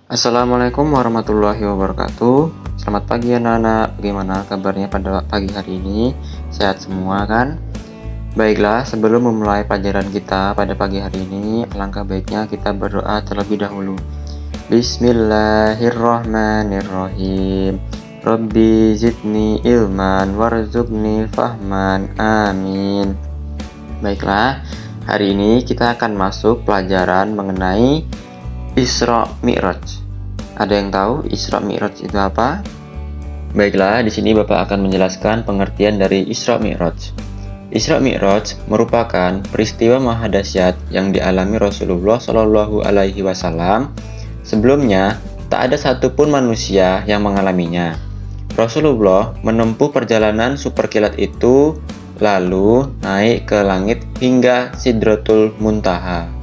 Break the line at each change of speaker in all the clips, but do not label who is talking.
Assalamualaikum warahmatullahi wabarakatuh. Selamat pagi anak-anak. Bagaimana kabarnya pada pagi hari ini? Sehat semua kan? Baiklah, sebelum memulai pelajaran kita pada pagi hari ini, alangkah baiknya kita berdoa terlebih dahulu. Bismillahirrahmanirrahim. Rabbi zidni ilman warzuqni fahman. Amin. Baiklah, hari ini kita akan masuk pelajaran mengenai Isra Mi'raj. Ada yang tahu Isra Mi'raj itu apa? Baiklah, di sini Bapak akan menjelaskan pengertian dari Isra Mi'raj. Isra Mi'raj merupakan peristiwa maha dahsyat yang dialami Rasulullah Shallallahu Alaihi Wasallam. Sebelumnya, tak ada satupun manusia yang mengalaminya. Rasulullah menempuh perjalanan superkilat itu, lalu naik ke langit hingga Sidratul Muntaha.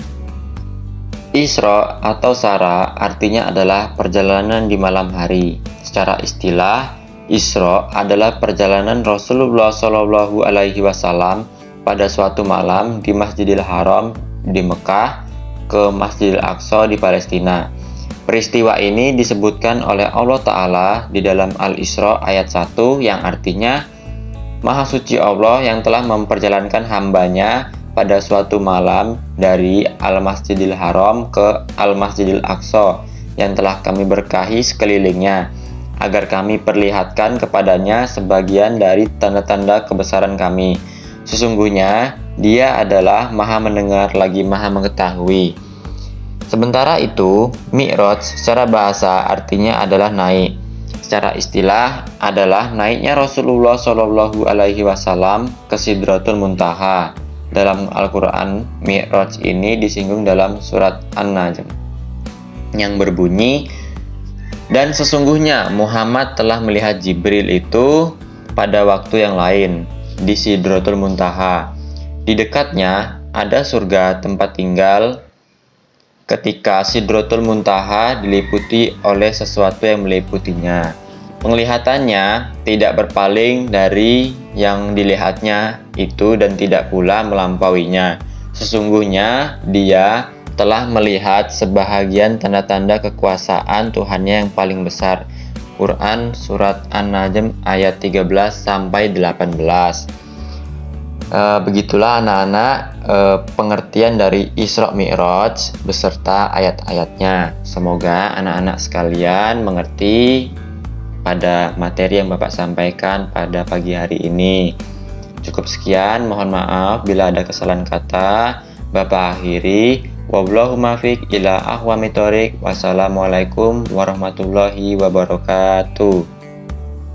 Isra atau Sara artinya adalah perjalanan di malam hari. Secara istilah, Isra adalah perjalanan Rasulullah Shallallahu Alaihi Wasallam pada suatu malam di Masjidil Haram di Mekah ke Masjidil Aqsa di Palestina. Peristiwa ini disebutkan oleh Allah Ta'ala di dalam Al-Isra ayat 1 yang artinya Maha suci Allah yang telah memperjalankan hambanya pada suatu malam dari Al-Masjidil Haram ke Al-Masjidil Aqsa yang telah kami berkahi sekelilingnya, agar kami perlihatkan kepadanya sebagian dari tanda-tanda kebesaran kami. Sesungguhnya dia adalah maha mendengar lagi maha mengetahui. Sementara itu, Mi'raj secara bahasa artinya adalah naik. Secara istilah adalah naiknya Rasulullah Shallallahu Alaihi Wasallam ke Sidratul Muntaha. Dalam Al-Quran, Mi'raj ini disinggung dalam surat An-Najm yang berbunyi, dan sesungguhnya Muhammad telah melihat Jibril itu pada waktu yang lain di Sidratul Muntaha. Di dekatnya ada surga tempat tinggal ketika Sidratul Muntaha diliputi oleh sesuatu yang meliputinya. Penglihatannya tidak berpaling dari yang dilihatnya itu dan tidak pula melampauinya. Sesungguhnya dia telah melihat sebahagian tanda-tanda kekuasaan Tuhannya yang paling besar. Quran Surat An-Najm ayat 13-18. Begitulah anak-anak pengertian dari Isra Mi'raj beserta ayat-ayatnya. Semoga anak-anak sekalian mengerti pada materi yang Bapak sampaikan pada pagi hari ini. Cukup sekian, mohon maaf bila ada kesalahan kata. Bapak akhiri. Wallahu muwaffiq ila aqwamit thoriq. Wassalamualaikum warahmatullahi wabarakatuh.